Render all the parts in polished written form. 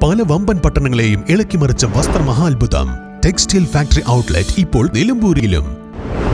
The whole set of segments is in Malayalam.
പല വമ്പൻ പട്ടണങ്ങളെയും ഇളക്കിമറിച്ച വസ്ത്രമഹാത്ഭുതം ടെക്സ്റ്റൈൽ ഫാക്ടറി ഔട്ട്ലെറ്റ് ഇപ്പോൾ നിലമ്പൂരിലും.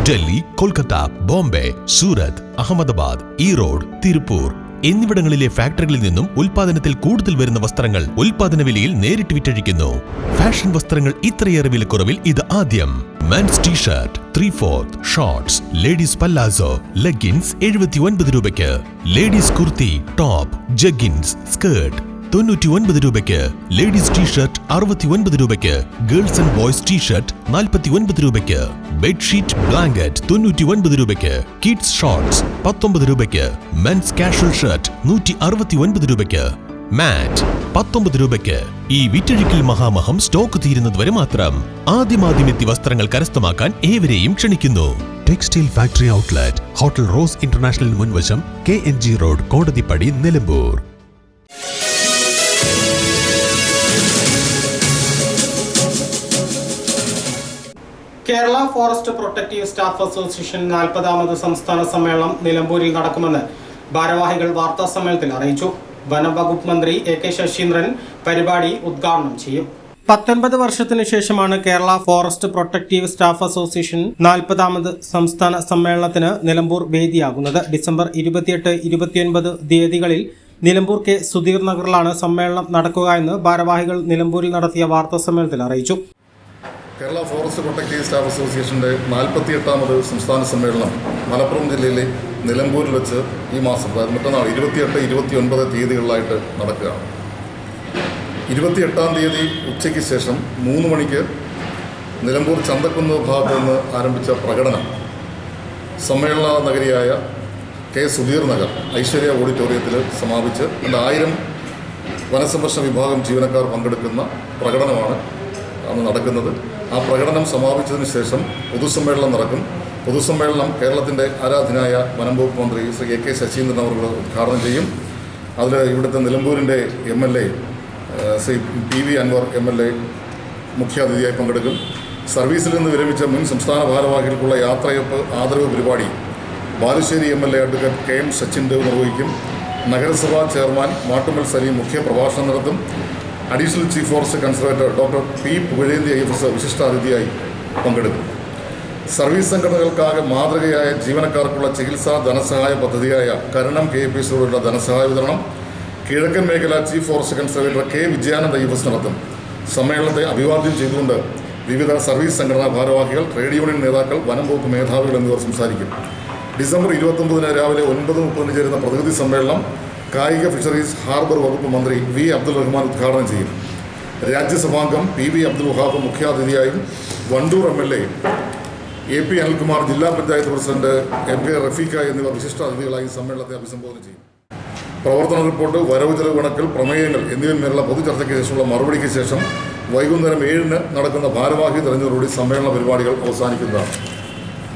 ഡൽഹി, കൊൽക്കത്ത, ബോംബെ, സൂറത്ത്, അഹമ്മദാബാദ്, ഈറോഡ്, തിരുപ്പൂർ എന്നിവിടങ്ങളിലെ ഫാക്ടറികളിൽ നിന്നും ഉൽപാദനത്തിൽ കൂടുതൽ വരുന്ന വസ്ത്രങ്ങൾ ഉൽപാദന വിലയിൽ നേരിട്ട് വിറ്റഴിക്കുന്നു. ഫാഷൻ വസ്ത്രങ്ങൾ ഇത്രയേറെ വിലക്കുറവിൽ ഇത് ആദ്യം. Men's T shirt 3/4, shorts, ladies palazzo, leggings 79 രൂപയ്ക്ക്, ladies kurti, top, jeggings, skirt 99 രൂപയ്ക്ക്, ലേഡീസ് ടീഷർട്ട് 69 രൂപയ്ക്ക്, ഗേൾസ് ആൻഡ് ബോയ്സ് ടീഷർട്ട് 49 രൂപയ്ക്ക്, ബെഡ്ഷീറ്റ്, ബ്ലാങ്കറ്റ് 99 രൂപയ്ക്ക്, കിഡ്സ് ഷോർട്സ് 19 രൂപയ്ക്ക്, മെൻസ് കാഷ്വൽ ഷർട്ട് 169 രൂപയ്ക്ക്, മാറ്റ് 19 രൂപയ്ക്ക്. ഈ വിറ്റഴിക്കൽ മഹാമഹം സ്റ്റോക്ക് തീരുന്നതുവരെ മാത്രം. ആദ്യം എത്തി വസ്ത്രങ്ങൾ കരസ്ഥമാക്കാൻ ഏവരെയും ക്ഷണിക്കുന്നു. Textile factory outlet, hotel rose international മുൻവശം, KNG road, Kodathippadi, Nilambur. Kerala forest protective staff association 40ാമത് സംസ്ഥാന സമ്മേളനം നിലമ്പൂരിൽ നടക്കുമെന്ന് ഭാരവാഹികൾ വാർത്താ സമ്മേളനത്തിൽ അറിയിച്ചു. വനം വകുപ്പ് മന്ത്രി AK ശശീന്ദ്രൻ പരിപാടി ഉദ്ഘാടനം ചെയ്യും. 19 വർഷത്തിനു ശേഷമാണ് Kerala forest protective staff association 40ാമത് സംസ്ഥാന സമ്മേളനത്തിന് നിലമ്പൂർ വേദിയാകുന്നത്. ഡിസംബർ 28, 29 തീയതികളിൽ നിലമ്പൂർ സുധീർ നഗറിലാണ് സമ്മേളനം നടക്കുക എന്ന് ഭാരവാഹികൾ നിലമ്പൂരിൽ നടത്തിയ വാർത്താ സമ്മേളനത്തിൽ അറിയിച്ചു. കേരള ഫോറസ്റ്റ് പ്രൊട്ടക്റ്റീവ് സ്റ്റാഫ് അസോസിയേഷൻ്റെ 48ാമത് സംസ്ഥാന സമ്മേളനം മലപ്പുറം ജില്ലയിലെ നിലമ്പൂരിൽ വെച്ച് ഈ മാസം, അതായത് മറ്റന്നാൾ 28, 29 തീയതികളിലായിട്ട് നടക്കുകയാണ്. 28-ാം തീയതി ഉച്ചയ്ക്ക് ശേഷം 3 മണിക്ക് നിലമ്പൂർ ചന്തക്കുന്ന് ഭാഗത്ത് നിന്ന് ആരംഭിച്ച പ്രകടനം സമ്മേളന നഗരിയായ സുധീർ നഗർ ഐശ്വര്യ ഓഡിറ്റോറിയത്തിൽ സമാപിച്ച് 1000 വനസംരക്ഷണ വിഭാഗം ജീവനക്കാർ പങ്കെടുക്കുന്ന പ്രകടനമാണ് അന്ന് നടക്കുന്നത്. ആ പ്രകടനം സമാപിച്ചതിന് ശേഷം പൊതുസമ്മേളനം നടക്കും. പൊതുസമ്മേളനം കേരളത്തിൻ്റെ ആരാധനായ വനം വകുപ്പ് മന്ത്രി ശ്രീ AK ശശീന്ദ്രൻ അവർ ഉദ്ഘാടനം ചെയ്യും. അതിൽ ഇവിടുത്തെ നിലമ്പൂരിൻ്റെ MLA Shri PV Anwar MLA മുഖ്യാതിഥിയായി പങ്കെടുക്കും. സർവീസിൽ നിന്ന് വിരമിച്ച മുൻ സംസ്ഥാന ഭാരവാഹികൾക്കുള്ള യാത്രയപ്പ് ആദരവ് പരിപാടി Balussery MLA advocate KM Sachin Dev നിർവഹിക്കും. നഗരസഭാ ചെയർമാൻ മാട്ടുമ്മൽ സലീം മുഖ്യ പ്രഭാഷണം നടത്തും. Additional chief forest conservator doctor P Pugazhenthi IFS വിശിഷ്ടാതിഥിയായി പങ്കെടുക്കും. സർവീസ് സംഘടനകൾക്കാകെ മാതൃകയായ ജീവനക്കാർക്കുള്ള ചികിത്സാ ധനസഹായ പദ്ധതിയായ കരുണം KPSയോടുള്ള ധനസഹായ വിതരണം കിഴക്കൻ മേഖല chief forest conservator K Vijayanand IFS നടത്തും. സമ്മേളനത്തെ അഭിവാദ്യം ചെയ്തുകൊണ്ട് വിവിധ സർവീസ് സംഘടനാ ഭാരവാഹികൾ, ട്രേഡ് യൂണിയൻ നേതാക്കൾ, വനം വകുപ്പ് മേധാവികൾ എന്നിവർ സംസാരിക്കും. ഡിസംബർ 29 രാവിലെ 9:30 ചേരുന്ന പ്രതിനിധി സമ്മേളനം കായിക, ഫിഷറീസ്, ഹാർബർ വകുപ്പ് മന്ത്രി V അബ്ദുൽ റഹ്മാൻ ഉദ്ഘാടനം ചെയ്യും. രാജ്യസഭാംഗം PV Abdul Wahab മുഖ്യാതിഥിയായും Wandoor MLA AP Anilkumar, ജില്ലാ പഞ്ചായത്ത് പ്രസിഡന്റ് MK റഫീഖ എന്നിവർ വിശിഷ്ടാതിഥികളായി സമ്മേളനത്തെ അഭിസംബോധന ചെയ്യും. പ്രവർത്തന റിപ്പോർട്ട്, വരവ് ചെലവ് കണക്കൽ, പ്രമേയങ്ങൾ എന്നിവന്മേലുള്ള പൊതുചർച്ചയ്ക്ക് ശേഷമുള്ള മറുപടിക്ക് ശേഷം വൈകുന്നേരം 7-ന് നടക്കുന്ന ഭാരവാഹി തെരഞ്ഞെടുപ്പോടുകൂടി സമ്മേളന പരിപാടികൾ അവസാനിക്കുന്നതാണ്.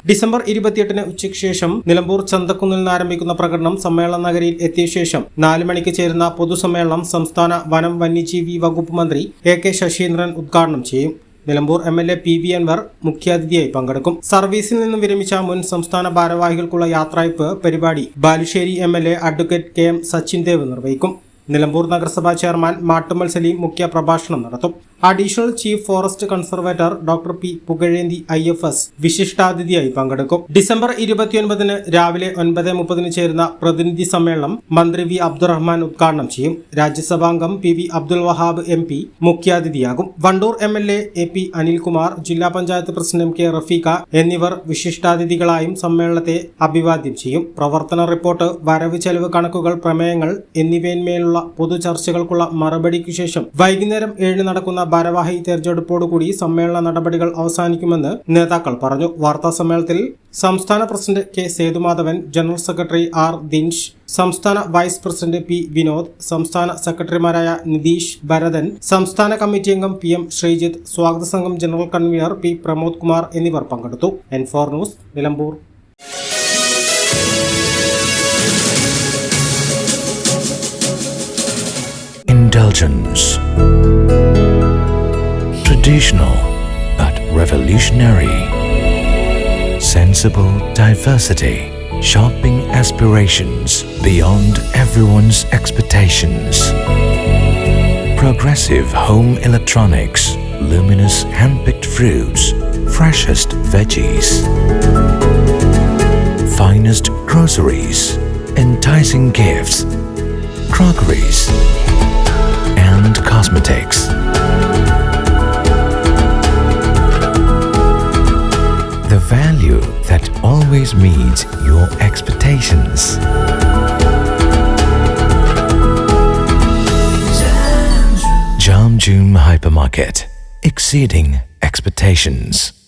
ഡിസംബർ 28-ന് ഉച്ചയ്ക്ക് ശേഷം നിലമ്പൂർ ചന്തക്കുന്നിൽ നിന്ന് ആരംഭിക്കുന്ന പ്രകടനം സമ്മേളന നഗരിയിൽ എത്തിയ ശേഷം 4 മണിക്ക് ചേരുന്ന പൊതുസമ്മേളനം സംസ്ഥാന വനം വന്യജീവി വകുപ്പ് മന്ത്രി AK ശശീന്ദ്രൻ ഉദ്ഘാടനം ചെയ്യും. നിലമ്പൂർ MLA PV അൻവർ മുഖ്യാതിഥിയായി പങ്കെടുക്കും. സർവീസിൽ നിന്നും വിരമിച്ച മുൻ സംസ്ഥാന ഭാരവാഹികൾക്കുള്ള യാത്രയപ്പ് പരിപാടി Balussery MLA advocate KM Sachin Dev നിർവഹിക്കും. നിലമ്പൂർ നഗരസഭാ ചെയർമാൻ മാട്ടുമ്മൽ സലീം മുഖ്യ പ്രഭാഷണം നടത്തും. Additional chief forest conservator doctor P Pugazhenthi IFS വിശിഷ്ടാതിഥിയായി പങ്കെടുക്കും. ഡിസംബർ 29-ന് രാവിലെ 9:30 ചേരുന്ന പ്രതിനിധി സമ്മേളനം മന്ത്രി V അബ്ദുറഹ്മാൻ ഉദ്ഘാടനം ചെയ്യും. രാജ്യസഭാംഗം PV അബ്ദുൽ വഹാബ് MP മുഖ്യാതിഥിയാകും. വണ്ടൂർ MLA AP അനിൽകുമാർ, ജില്ലാ പഞ്ചായത്ത് പ്രസിഡന്റ് MK റഫീഖ എന്നിവർ വിശിഷ്ടാതിഥികളായും സമ്മേളനത്തെ അഭിവാദ്യം ചെയ്യും. പ്രവർത്തന റിപ്പോർട്ട്, വരവ് ചെലവ് കണക്കുകൾ, പ്രമേയങ്ങൾ എന്നിവയിന്മേലുള്ള പൊതു ചർച്ചകൾക്കുള്ള മറുപടിക്കു ശേഷം വൈകുന്നേരം 7-ന് നടക്കുന്ന ഭാരവാഹി തെരഞ്ഞെടുപ്പോടുകൂടി സമ്മേളന നടപടികൾ അവസാനിക്കുമെന്ന് നേതാക്കൾ പറഞ്ഞു. വാർത്താ സമ്മേളനത്തിൽ സംസ്ഥാന president K Sethumadhavan, general secretary R Dinesh, സംസ്ഥാന വൈസ് പ്രസിഡന്റ് P വിനോദ്, സംസ്ഥാന സെക്രട്ടറിമാരായ നിതീഷ്, ഭരതൻ, സംസ്ഥാന കമ്മിറ്റി അംഗം PM ശ്രീജിത്ത്, സ്വാഗത സംഘം general convener P Pramod Kumar എന്നിവർ പങ്കെടുത്തു. N4 news, Nilambur. Indulgence. Traditional but revolutionary. Sensible diversity. Shopping aspirations beyond everyone's expectations. Progressive Exclusive home electronics, luminous hand-picked fruits, freshest veggies, finest groceries, enticing gifts, crockeries, and cosmetics. The value that always meets your expectations. Jamjoom Hypermarket, exceeding expectations.